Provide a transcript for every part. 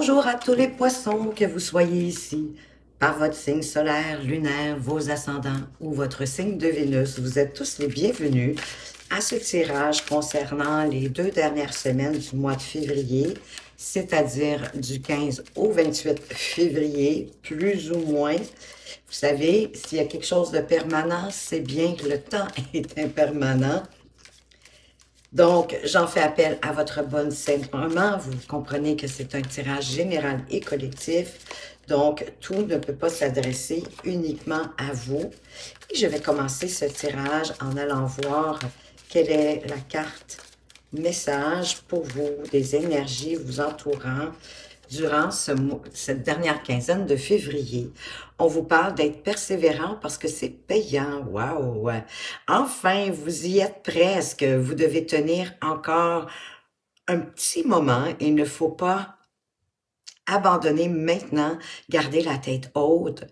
Bonjour à tous les poissons, que vous soyez ici, par votre signe solaire, lunaire, vos ascendants ou votre signe de Vénus. Vous êtes tous les bienvenus à ce tirage concernant les 2 dernières semaines du mois de février, c'est-à-dire du 15 au 28 février, plus ou moins. Vous savez, s'il y a quelque chose de permanent, c'est bien que le temps est impermanent. Donc, j'en fais appel à votre bonne sentiment. Vous comprenez que c'est un tirage général et collectif. Donc, tout ne peut pas s'adresser uniquement à vous. Et je vais commencer ce tirage en allant voir quelle est la carte message pour vous, des énergies vous entourant durant cette dernière quinzaine de février. On vous parle d'être persévérant parce que c'est payant. Waouh! Enfin, vous y êtes presque. Vous devez tenir encore un petit moment. Il ne faut pas abandonner maintenant. Gardez la tête haute.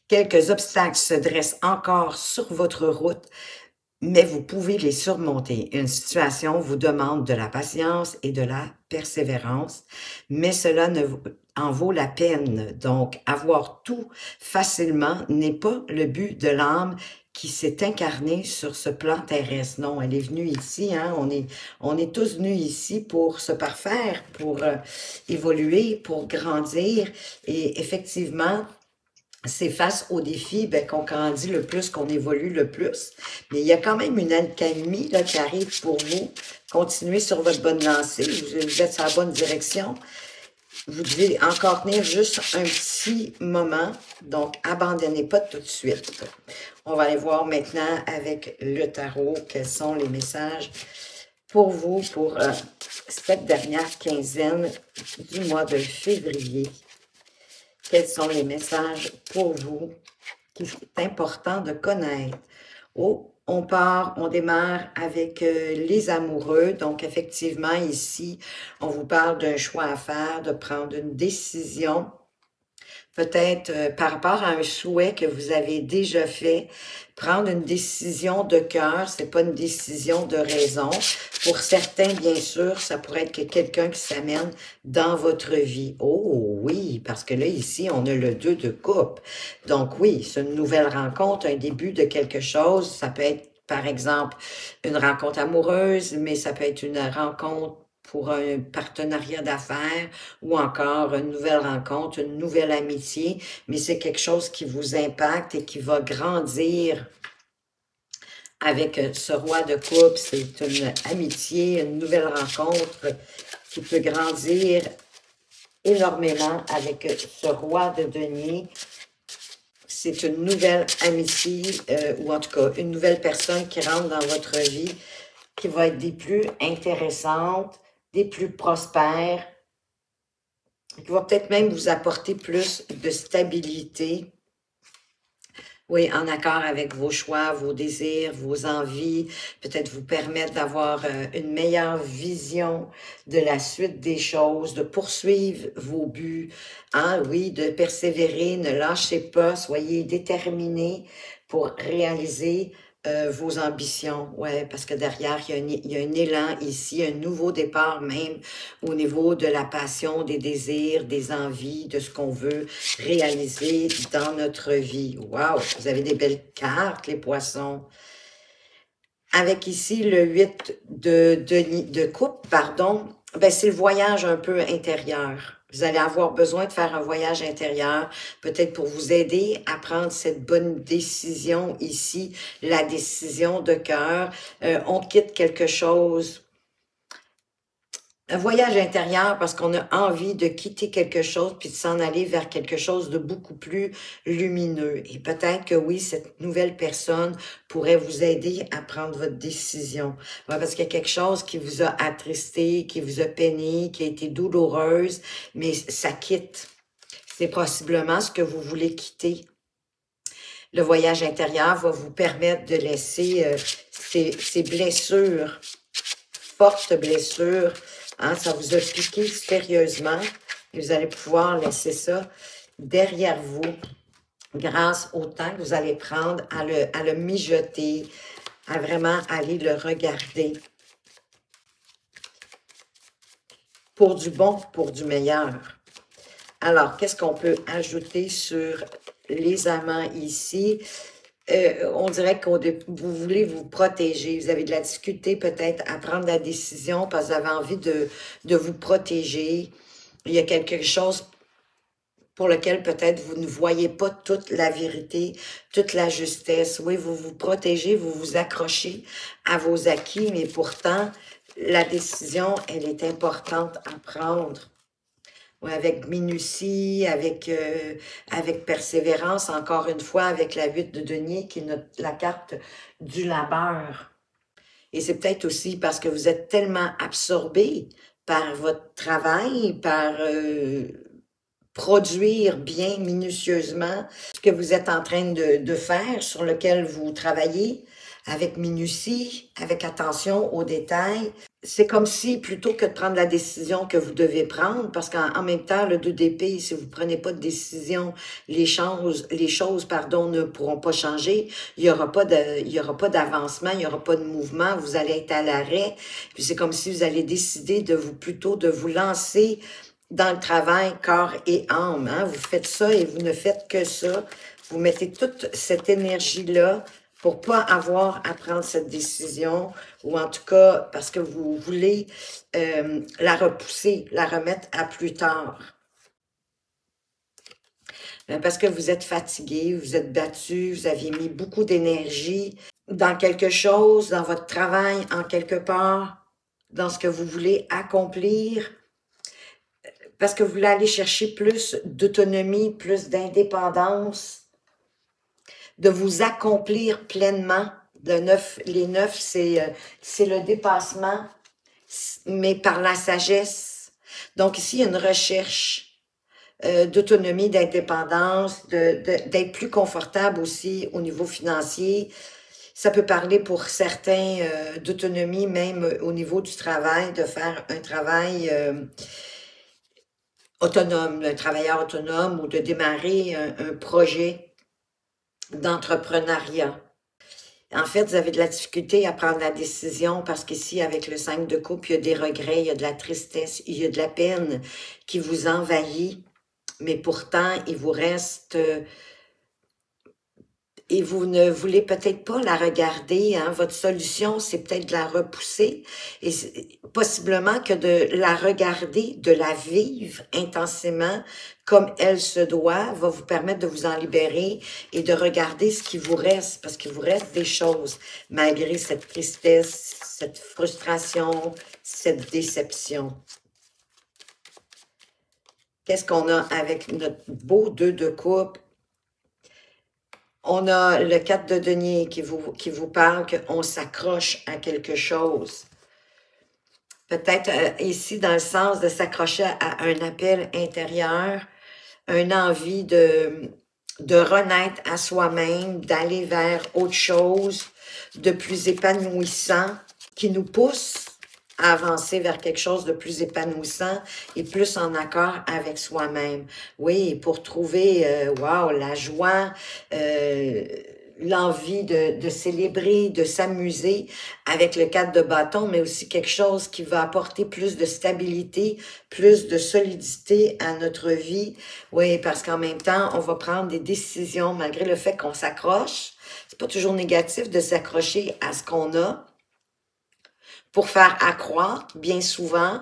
Quelques obstacles se dressent encore sur votre route, mais vous pouvez les surmonter. Une situation vous demande de la patience et de la persévérance, mais cela en vaut la peine. Donc, avoir tout facilement n'est pas le but de l'âme qui s'est incarnée sur ce plan terrestre. Non, elle est venue ici, hein, on est tous venus ici pour se parfaire, pour évoluer, pour grandir. Et effectivement, c'est face aux défis qu'on grandit le plus, qu'on évolue le plus. Mais il y a quand même une alchimie là, qui arrive pour vous. Continuez sur votre bonne lancée. Vous êtes sur la bonne direction. Vous devez encore tenir juste un petit moment. Donc, abandonnez pas tout de suite. On va aller voir maintenant avec le tarot quels sont les messages pour vous pour cette dernière quinzaine du mois de février. Quels sont les messages pour vous qu'il est important de connaître? Oh, on démarre avec les amoureux. Donc, effectivement, ici, on vous parle d'un choix à faire, de prendre une décision. Peut-être par rapport à un souhait que vous avez déjà fait, prendre une décision de cœur, c'est pas une décision de raison. Pour certains, bien sûr, ça pourrait être que quelqu'un qui s'amène dans votre vie. Oh oui, parce que là, ici, on a le 2 de coupe. Donc oui, c'est une nouvelle rencontre, un début de quelque chose. Ça peut être, par exemple, une rencontre amoureuse, mais ça peut être une rencontre pour un partenariat d'affaires ou encore une nouvelle rencontre, une nouvelle amitié, mais c'est quelque chose qui vous impacte et qui va grandir avec ce roi de coupe. C'est une amitié, une nouvelle rencontre qui peut grandir énormément avec ce roi de denier. C'est une nouvelle amitié, ou en tout cas, une nouvelle personne qui rentre dans votre vie, qui va être des plus intéressantes, des plus prospères, qui va peut-être même vous apporter plus de stabilité. Oui, en accord avec vos choix, vos désirs, vos envies, peut-être vous permettre d'avoir une meilleure vision de la suite des choses, de poursuivre vos buts, hein, oui, de persévérer, ne lâchez pas, soyez déterminés pour réaliser vos ambitions. Ouais, parce que derrière, il y a un élan ici, un nouveau départ même au niveau de la passion, des désirs, des envies, de ce qu'on veut réaliser dans notre vie. Wow! Vous avez des belles cartes, les poissons. Avec ici le 8 de coupe, pardon, ben c'est le voyage un peu intérieur. Vous allez avoir besoin de faire un voyage intérieur, peut-être pour vous aider à prendre cette bonne décision ici, la décision de cœur. On quitte quelque chose. Un voyage intérieur parce qu'on a envie de quitter quelque chose puis de s'en aller vers quelque chose de beaucoup plus lumineux. Et peut-être que oui, cette nouvelle personne pourrait vous aider à prendre votre décision. Ouais, parce qu'il y a quelque chose qui vous a attristé, qui vous a peiné, qui a été douloureuse, mais ça quitte. C'est possiblement ce que vous voulez quitter. Le voyage intérieur va vous permettre de laisser ces blessures, fortes blessures, hein, ça vous a piqué sérieusement et vous allez pouvoir laisser ça derrière vous grâce au temps que vous allez prendre à le mijoter, à vraiment aller le regarder pour du bon, pour du meilleur. Alors, qu'est-ce qu'on peut ajouter sur les amants ici? On dirait que vous voulez vous protéger. Vous avez de la difficulté peut-être à prendre la décision parce que vous avez envie de vous protéger. Il y a quelque chose pour lequel peut-être vous ne voyez pas toute la vérité, toute la justesse. Oui, vous vous protégez, vous vous accrochez à vos acquis, mais pourtant, la décision, elle est importante à prendre. Oui, avec minutie, avec persévérance, encore une fois, avec la 8 de denier, qui est la carte du labeur. Et c'est peut-être aussi parce que vous êtes tellement absorbé par votre travail, par produire bien minutieusement ce que vous êtes en train de faire, sur lequel vous travaillez, avec minutie, avec attention aux détails. C'est comme si, plutôt que de prendre la décision que vous devez prendre, parce qu'en même temps, le 2 d'épée, si vous ne prenez pas de décision, les choses, ne pourront pas changer. Il n'y aura pas d'avancement, il n'y aura pas de mouvement, vous allez être à l'arrêt. Puis c'est comme si vous allez décider plutôt de vous lancer dans le travail corps et âme. Hein? Vous faites ça et vous ne faites que ça. Vous mettez toute cette énergie-là pour pas avoir à prendre cette décision, ou en tout cas parce que vous voulez la repousser, la remettre à plus tard. Parce que vous êtes fatigué, vous êtes battu, vous aviez mis beaucoup d'énergie dans quelque chose, dans votre travail, en quelque part, dans ce que vous voulez accomplir, parce que vous voulez aller chercher plus d'autonomie, plus d'indépendance, de vous accomplir pleinement. Les 9, c'est le dépassement, mais par la sagesse. Donc ici, il y a une recherche d'autonomie, d'indépendance, d'être plus confortable aussi au niveau financier. Ça peut parler pour certains d'autonomie, même au niveau du travail, de faire un travail autonome, un travailleur autonome, ou de démarrer un projet d'entrepreneuriat. En fait, vous avez de la difficulté à prendre la décision parce qu'ici, avec le 5 de coupe, il y a des regrets, il y a de la tristesse, il y a de la peine qui vous envahit, mais pourtant, il vous reste... et vous ne voulez peut-être pas la regarder, hein? Votre solution, c'est peut-être de la repousser, et possiblement que de la regarder, de la vivre intensément, comme elle se doit, va vous permettre de vous en libérer et de regarder ce qui vous reste, parce qu'il vous reste des choses, malgré cette tristesse, cette frustration, cette déception. Qu'est-ce qu'on a avec notre beau 2 de coupe? On a le 4 de denier qui vous parle qu'on s'accroche à quelque chose. Peut-être ici dans le sens de s'accrocher à un appel intérieur, une envie de renaître à soi-même, d'aller vers autre chose, de plus épanouissant, qui nous pousse à avancer vers quelque chose de plus épanouissant et plus en accord avec soi-même. Oui, pour trouver, wow, la joie, l'envie de célébrer, de s'amuser avec le 4 de bâton, mais aussi quelque chose qui va apporter plus de stabilité, plus de solidité à notre vie. Oui, parce qu'en même temps, on va prendre des décisions malgré le fait qu'on s'accroche. C'est pas toujours négatif de s'accrocher à ce qu'on a pour faire accroître, bien souvent.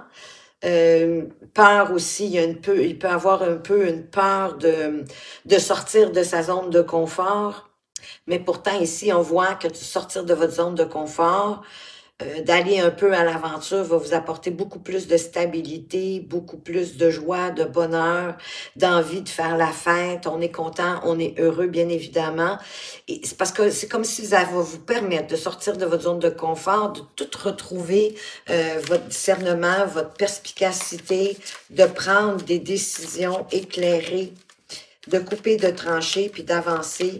Peur aussi, il peut avoir un peu une peur de sortir de sa zone de confort. Mais pourtant, ici, on voit que sortir de votre zone de confort, d'aller un peu à l'aventure va vous apporter beaucoup plus de stabilité, beaucoup plus de joie, de bonheur, d'envie de faire la fête. On est content, on est heureux, bien évidemment. Et c'est parce que c'est comme si ça va vous permettre de sortir de votre zone de confort, de tout retrouver, votre discernement, votre perspicacité, de prendre des décisions éclairées, de couper, de trancher, puis d'avancer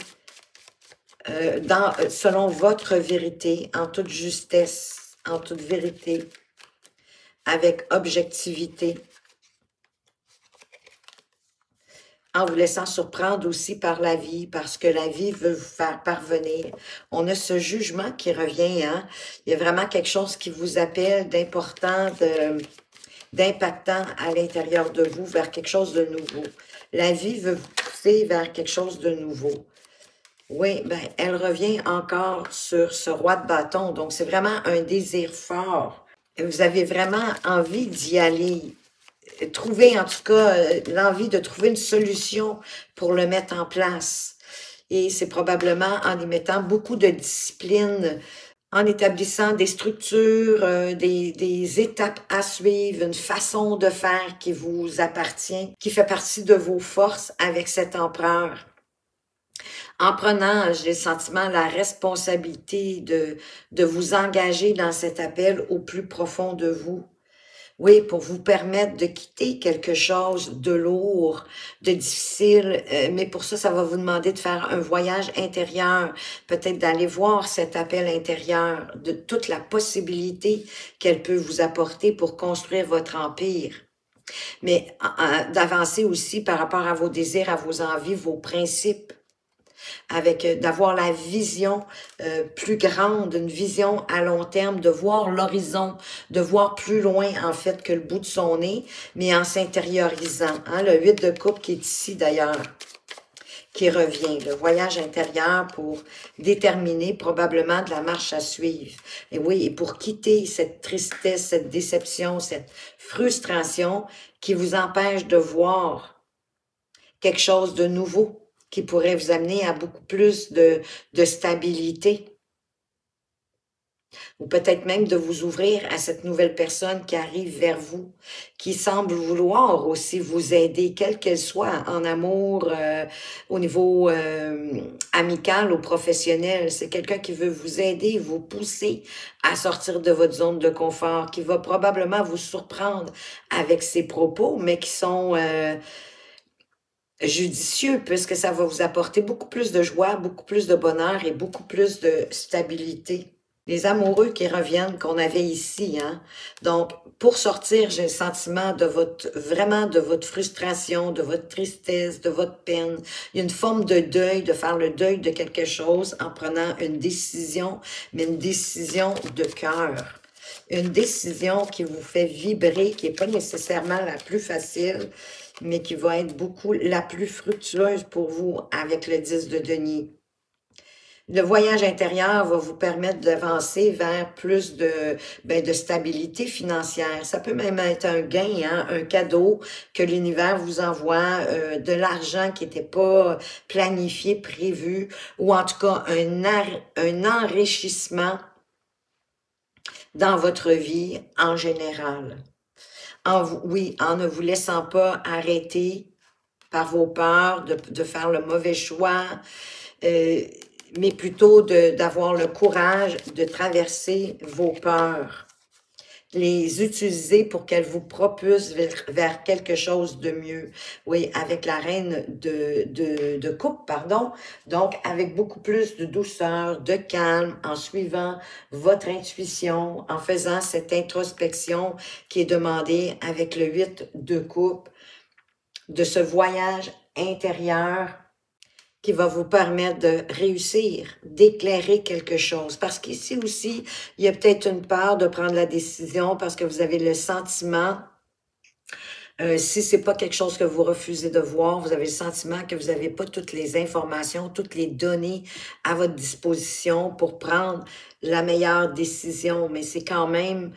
selon votre vérité, en toute justesse, en toute vérité, avec objectivité, en vous laissant surprendre aussi par la vie, parce que la vie veut vous faire parvenir. On a ce jugement qui revient, hein? Il y a vraiment quelque chose qui vous appelle d'important, d'impactant à l'intérieur de vous vers quelque chose de nouveau. La vie veut vous pousser vers quelque chose de nouveau. Oui, ben, elle revient encore sur ce roi de bâton. Donc, c'est vraiment un désir fort. Vous avez vraiment envie d'y aller. Trouver, en tout cas, l'envie de trouver une solution pour le mettre en place. Et c'est probablement en y mettant beaucoup de discipline, en établissant des structures, des étapes à suivre, une façon de faire qui vous appartient, qui fait partie de vos forces avec cet empereur. En prenant, j'ai le sentiment, la responsabilité de vous engager dans cet appel au plus profond de vous. Oui, pour vous permettre de quitter quelque chose de lourd, de difficile, mais pour ça, ça va vous demander de faire un voyage intérieur, peut-être d'aller voir cet appel intérieur, de toute la possibilité qu'elle peut vous apporter pour construire votre empire. Mais d'avancer aussi par rapport à vos désirs, à vos envies, vos principes, avec d'avoir la vision plus grande, une vision à long terme, de voir l'horizon, de voir plus loin en fait que le bout de son nez, mais en s'intériorisant. Hein, le 8 de coupe qui est ici d'ailleurs, qui revient, le voyage intérieur pour déterminer probablement de la marche à suivre. Et oui, et pour quitter cette tristesse, cette déception, cette frustration qui vous empêche de voir quelque chose de nouveau, qui pourrait vous amener à beaucoup plus de stabilité. Ou peut-être même de vous ouvrir à cette nouvelle personne qui arrive vers vous, qui semble vouloir aussi vous aider, quelle qu'elle soit, en amour, au niveau amical ou professionnel. C'est quelqu'un qui veut vous aider, vous pousser à sortir de votre zone de confort, qui va probablement vous surprendre avec ses propos, mais qui sont judicieux, puisque ça va vous apporter beaucoup plus de joie, beaucoup plus de bonheur et beaucoup plus de stabilité. Les amoureux qui reviennent qu'on avait ici, hein. Donc, pour sortir, j'ai le sentiment de vraiment de votre frustration, de votre tristesse, de votre peine. Il y a une forme de deuil, de faire le deuil de quelque chose en prenant une décision, mais une décision de cœur. Une décision qui vous fait vibrer, qui n'est pas nécessairement la plus facile, mais qui va être beaucoup la plus fructueuse pour vous avec le 10 de denier. Le voyage intérieur va vous permettre d'avancer vers plus de stabilité financière. Ça peut même être un gain, hein, un cadeau que l'univers vous envoie, de l'argent qui n'était pas planifié, prévu, ou en tout cas un enrichissement dans votre vie en général. Oui, en ne vous laissant pas arrêter par vos peurs de faire le mauvais choix, mais plutôt d'avoir le courage de traverser vos peurs, les utiliser pour qu'elles vous propulsent vers quelque chose de mieux. Oui, avec la reine de coupe, pardon. Donc, avec beaucoup plus de douceur, de calme, en suivant votre intuition, en faisant cette introspection qui est demandée avec le 8 de coupe, de ce voyage intérieur qui va vous permettre de réussir, d'éclairer quelque chose. Parce qu'ici aussi, il y a peut-être une peur de prendre la décision parce que vous avez le sentiment, si c'est pas quelque chose que vous refusez de voir, vous avez le sentiment que vous n'avez pas toutes les informations, toutes les données à votre disposition pour prendre la meilleure décision. Mais c'est quand même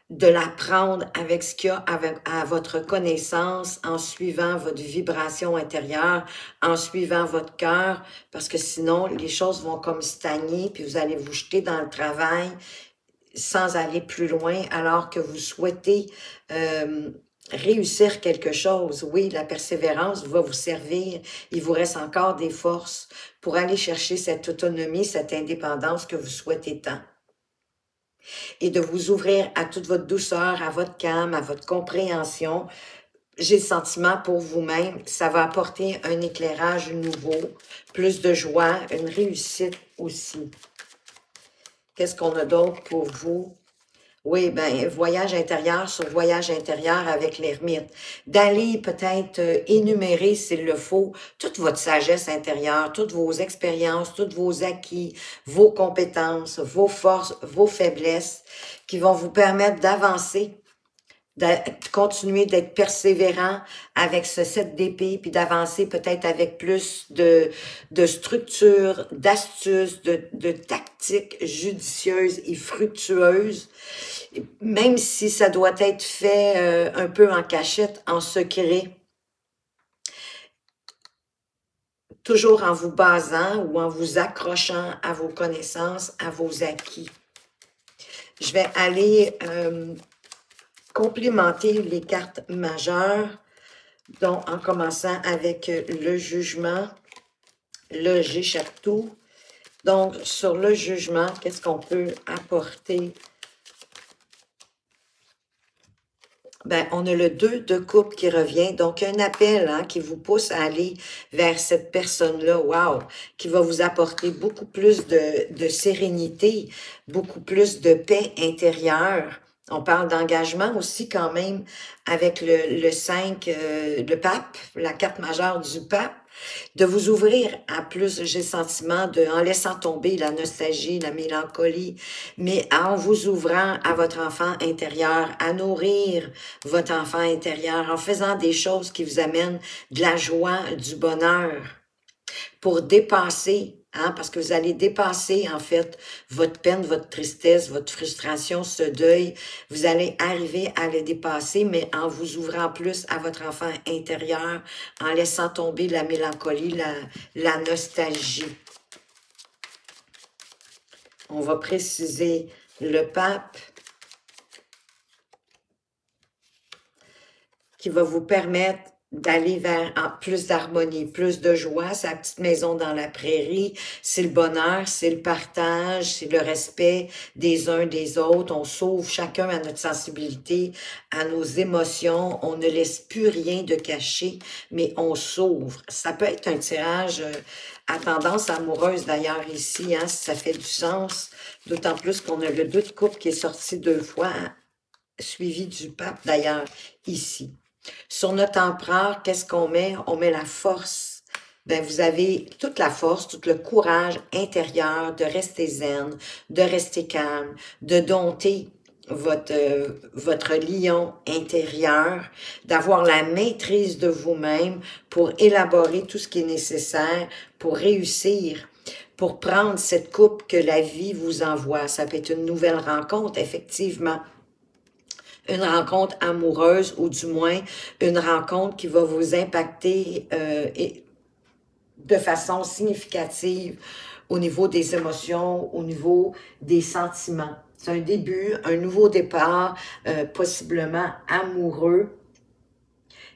de la prendre avec ce qu'il y a à votre connaissance, en suivant votre vibration intérieure, en suivant votre cœur, parce que sinon, les choses vont comme stagner, puis vous allez vous jeter dans le travail sans aller plus loin, alors que vous souhaitez réussir quelque chose. Oui, la persévérance va vous servir. Il vous reste encore des forces pour aller chercher cette autonomie, cette indépendance que vous souhaitez tant. Et de vous ouvrir à toute votre douceur, à votre calme, à votre compréhension. J'ai le sentiment pour vous-même, ça va apporter un éclairage nouveau, plus de joie, une réussite aussi. Qu'est-ce qu'on a d'autre pour vous? Oui, voyage intérieur sur voyage intérieur avec l'ermite. D'aller peut-être énumérer, s'il le faut, toute votre sagesse intérieure, toutes vos expériences, tous vos acquis, vos compétences, vos forces, vos faiblesses, qui vont vous permettre d'avancer continuer d'être persévérant avec ce 7 d'épée, puis d'avancer peut-être avec plus de structure, d'astuces, de tactiques judicieuses et fructueuses, même si ça doit être fait un peu en cachette, en secret, toujours en vous basant ou en vous accrochant à vos connaissances, à vos acquis. Je vais aller complémenter les cartes majeures, donc en commençant avec le jugement, le G-Chaptou. Donc, sur le jugement, qu'est-ce qu'on peut apporter? Ben, on a le 2 de coupe qui revient, donc un appel qui vous pousse à aller vers cette personne-là, wow, qui va vous apporter beaucoup plus de sérénité, beaucoup plus de paix intérieure. On parle d'engagement aussi quand même avec le 5, le pape, la carte majeure du pape, de vous ouvrir à plus, j'ai le sentiment, en laissant tomber la nostalgie, la mélancolie, mais en vous ouvrant à votre enfant intérieur, à nourrir votre enfant intérieur, en faisant des choses qui vous amènent de la joie, du bonheur, pour dépasser, parce que vous allez dépasser, en fait, votre peine, votre tristesse, votre frustration, ce deuil. Vous allez arriver à le dépasser, mais en vous ouvrant plus à votre enfant intérieur, en laissant tomber la mélancolie, la nostalgie. On va préciser le pape qui va vous permettre d'aller vers plus d'harmonie, plus de joie. C'est la petite maison dans la prairie, c'est le bonheur, c'est le partage, c'est le respect des uns des autres. On s'ouvre chacun à notre sensibilité, à nos émotions. On ne laisse plus rien de caché, mais on s'ouvre. Ça peut être un tirage à tendance amoureuse d'ailleurs ici, si ça fait du sens. D'autant plus qu'on a le 2 de coupe qui est sorti 2 fois, suivi du pape d'ailleurs ici. Sur notre empereur, qu'est-ce qu'on met? On met la force. Ben, vous avez toute la force, tout le courage intérieur de rester zen, de rester calme, de dompter votre lion intérieur, d'avoir la maîtrise de vous-même pour élaborer tout ce qui est nécessaire pour réussir, pour prendre cette coupe que la vie vous envoie. Ça peut être une nouvelle rencontre, effectivement. Une rencontre amoureuse ou du moins une rencontre qui va vous impacter de façon significative au niveau des émotions, au niveau des sentiments. C'est un début, un nouveau départ, possiblement amoureux,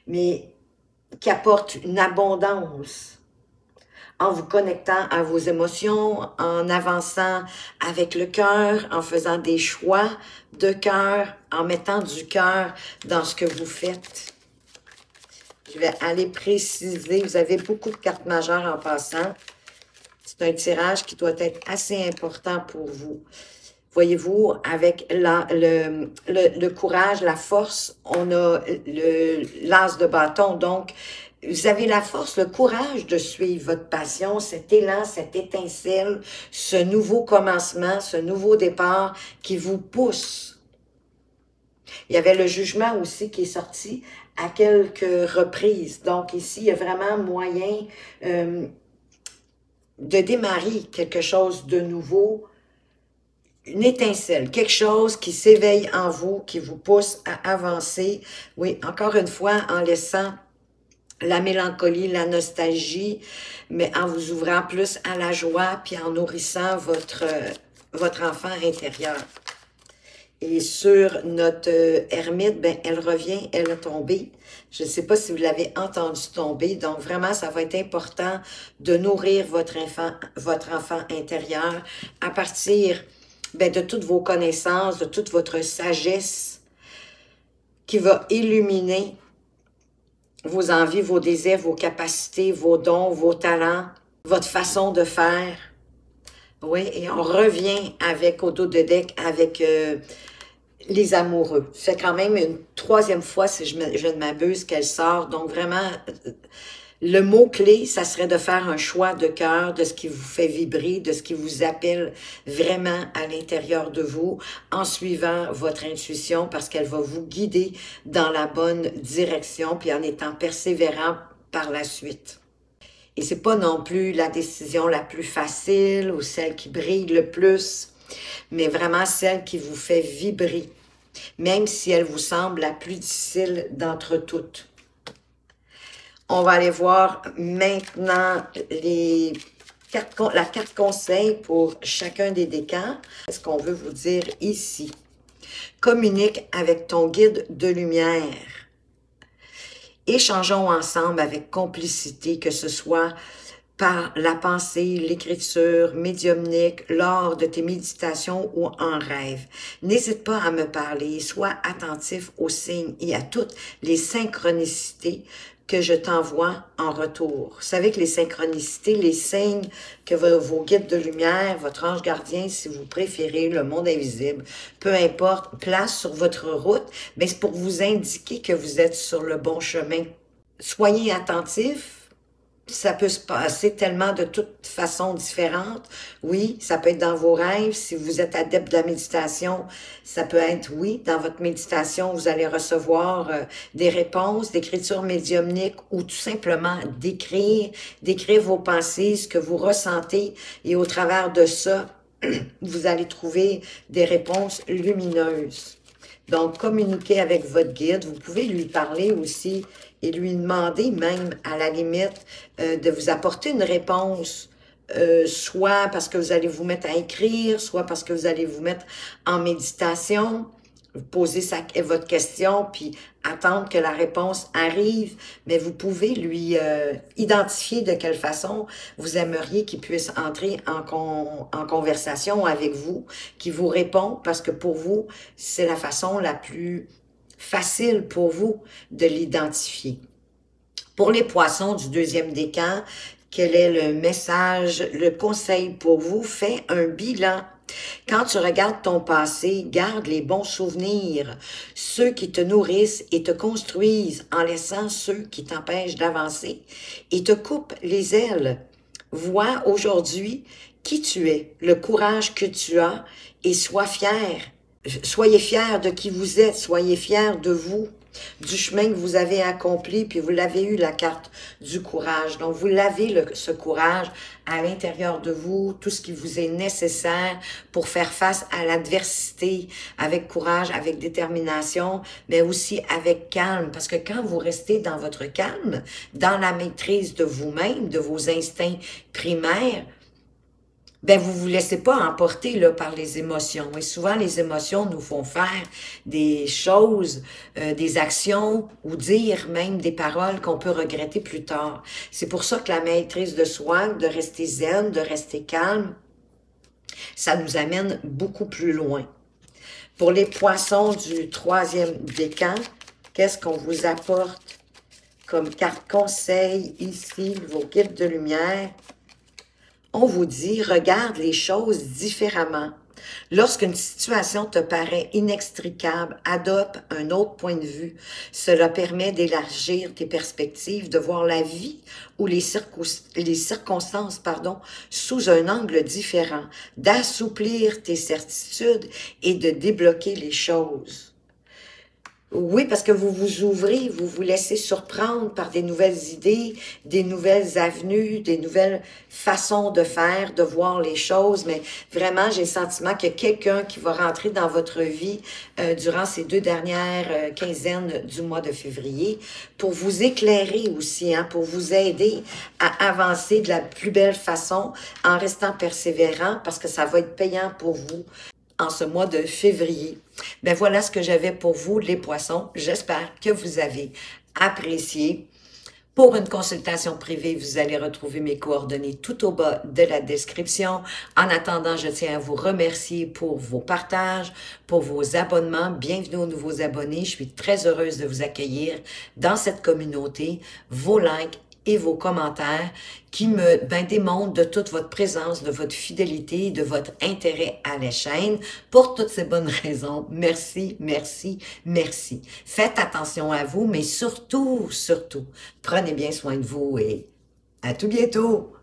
mais qui apporte une abondance en vous connectant à vos émotions, en avançant avec le cœur, en faisant des choix de cœur, en mettant du cœur dans ce que vous faites. Je vais aller préciser, vous avez beaucoup de cartes majeures en passant. C'est un tirage qui doit être assez important pour vous. Voyez-vous, avec le courage, la force, on a l'as de bâton, donc vous avez la force, le courage de suivre votre passion, cet élan, cette étincelle, ce nouveau commencement, ce nouveau départ qui vous pousse. Il y avait le jugement aussi qui est sorti à quelques reprises. Donc ici, il y a vraiment moyen de démarrer quelque chose de nouveau, une étincelle, quelque chose qui s'éveille en vous, qui vous pousse à avancer. Oui, encore une fois, en laissant la mélancolie, la nostalgie, mais en vous ouvrant plus à la joie, puis en nourrissant votre enfant intérieur. Et sur notre ermite, ben, elle revient, elle a tombé. Je ne sais pas si vous l'avez entendu tomber. Donc, vraiment, ça va être important de nourrir votre enfant intérieur à partir de toutes vos connaissances, de toute votre sagesse qui va illuminer vos envies, vos désirs, vos capacités, vos dons, vos talents, votre façon de faire. Oui, et on revient avec, au dos de deck, avec les amoureux. C'est quand même une 3e fois, si je ne m'abuse, qu'elle sort. Donc, vraiment, Le mot-clé, ça serait de faire un choix de cœur de ce qui vous fait vibrer, de ce qui vous appelle vraiment à l'intérieur de vous, en suivant votre intuition, parce qu'elle va vous guider dans la bonne direction, puis en étant persévérant par la suite. Et c'est pas non plus la décision la plus facile ou celle qui brille le plus, mais vraiment celle qui vous fait vibrer, même si elle vous semble la plus difficile d'entre toutes. On va aller voir maintenant la carte conseil pour chacun des décans. Qu'est-ce qu'on veut vous dire ici? Communique avec ton guide de lumière. Échangeons ensemble avec complicité, que ce soit par la pensée, l'écriture, médiumnique, lors de tes méditations ou en rêve. N'hésite pas à me parler, sois attentif aux signes et à toutes les synchronicités que je t'envoie en retour. Vous savez que les synchronicités, les signes que vos guides de lumière, votre ange gardien, si vous préférez, le monde invisible, peu importe, place sur votre route, mais c'est pour vous indiquer que vous êtes sur le bon chemin. Soyez attentifs. Ça peut se passer tellement de toutes façons différentes. Oui, ça peut être dans vos rêves. Si vous êtes adepte de la méditation, ça peut être, oui, dans votre méditation, vous allez recevoir des réponses, d'écriture médiumnique ou tout simplement d'écrire vos pensées, ce que vous ressentez. Et au travers de ça, vous allez trouver des réponses lumineuses. Donc, communiquez avec votre guide. Vous pouvez lui parler aussi et lui demander même, à la limite, de vous apporter une réponse, soit parce que vous allez vous mettre à écrire, soit parce que vous allez vous mettre en méditation, poser votre question, puis attendre que la réponse arrive, mais vous pouvez lui identifier de quelle façon vous aimeriez qu'il puisse entrer en conversation avec vous, qui vous répond, parce que pour vous, c'est la façon la plus facile pour vous de l'identifier. Pour les poissons du deuxième décan, quel est le message, le conseil pour vous? Fais un bilan. Quand tu regardes ton passé, garde les bons souvenirs, ceux qui te nourrissent et te construisent en laissant ceux qui t'empêchent d'avancer et te coupent les ailes. Vois aujourd'hui qui tu es, le courage que tu as et sois fier. Soyez fiers de qui vous êtes, soyez fiers de vous, du chemin que vous avez accompli, puis vous l'avez eu, la carte du courage. Donc, vous l'avez, ce courage à l'intérieur de vous, tout ce qui vous est nécessaire pour faire face à l'adversité, avec courage, avec détermination, mais aussi avec calme. Parce que quand vous restez dans votre calme, dans la maîtrise de vous-même, de vos instincts primaires, ben vous vous laissez pas emporter là par les émotions. Et souvent, les émotions nous font faire des choses, des actions ou dire même des paroles qu'on peut regretter plus tard. C'est pour ça que la maîtrise de soi, de rester zen, de rester calme, ça nous amène beaucoup plus loin. Pour les poissons du troisième décan, qu'est-ce qu'on vous apporte comme carte conseil ici, vos guides de lumière? On vous dit, regarde les choses différemment. Lorsqu'une situation te paraît inextricable, adopte un autre point de vue. Cela permet d'élargir tes perspectives, de voir la vie ou les circonstances sous un angle différent, d'assouplir tes certitudes et de débloquer les choses. Oui, parce que vous vous ouvrez, vous vous laissez surprendre par des nouvelles idées, des nouvelles avenues, des nouvelles façons de faire, de voir les choses. Mais vraiment, j'ai le sentiment qu'il y a quelqu'un qui va rentrer dans votre vie durant ces 2 dernières quinzaines du mois de février pour vous éclairer aussi, hein, pour vous aider à avancer de la plus belle façon en restant persévérant parce que ça va être payant pour vous en ce mois de février. Ben voilà ce que j'avais pour vous, les poissons. J'espère que vous avez apprécié. Pour une consultation privée, vous allez retrouver mes coordonnées tout au bas de la description. En attendant, je tiens à vous remercier pour vos partages, pour vos abonnements. Bienvenue aux nouveaux abonnés. Je suis très heureuse de vous accueillir dans cette communauté. Vos likes et vos commentaires qui me démontrent de toute votre présence, de votre fidélité, de votre intérêt à la chaîne. Pour toutes ces bonnes raisons, merci, merci, merci. Faites attention à vous, mais surtout, surtout, prenez bien soin de vous et à tout bientôt!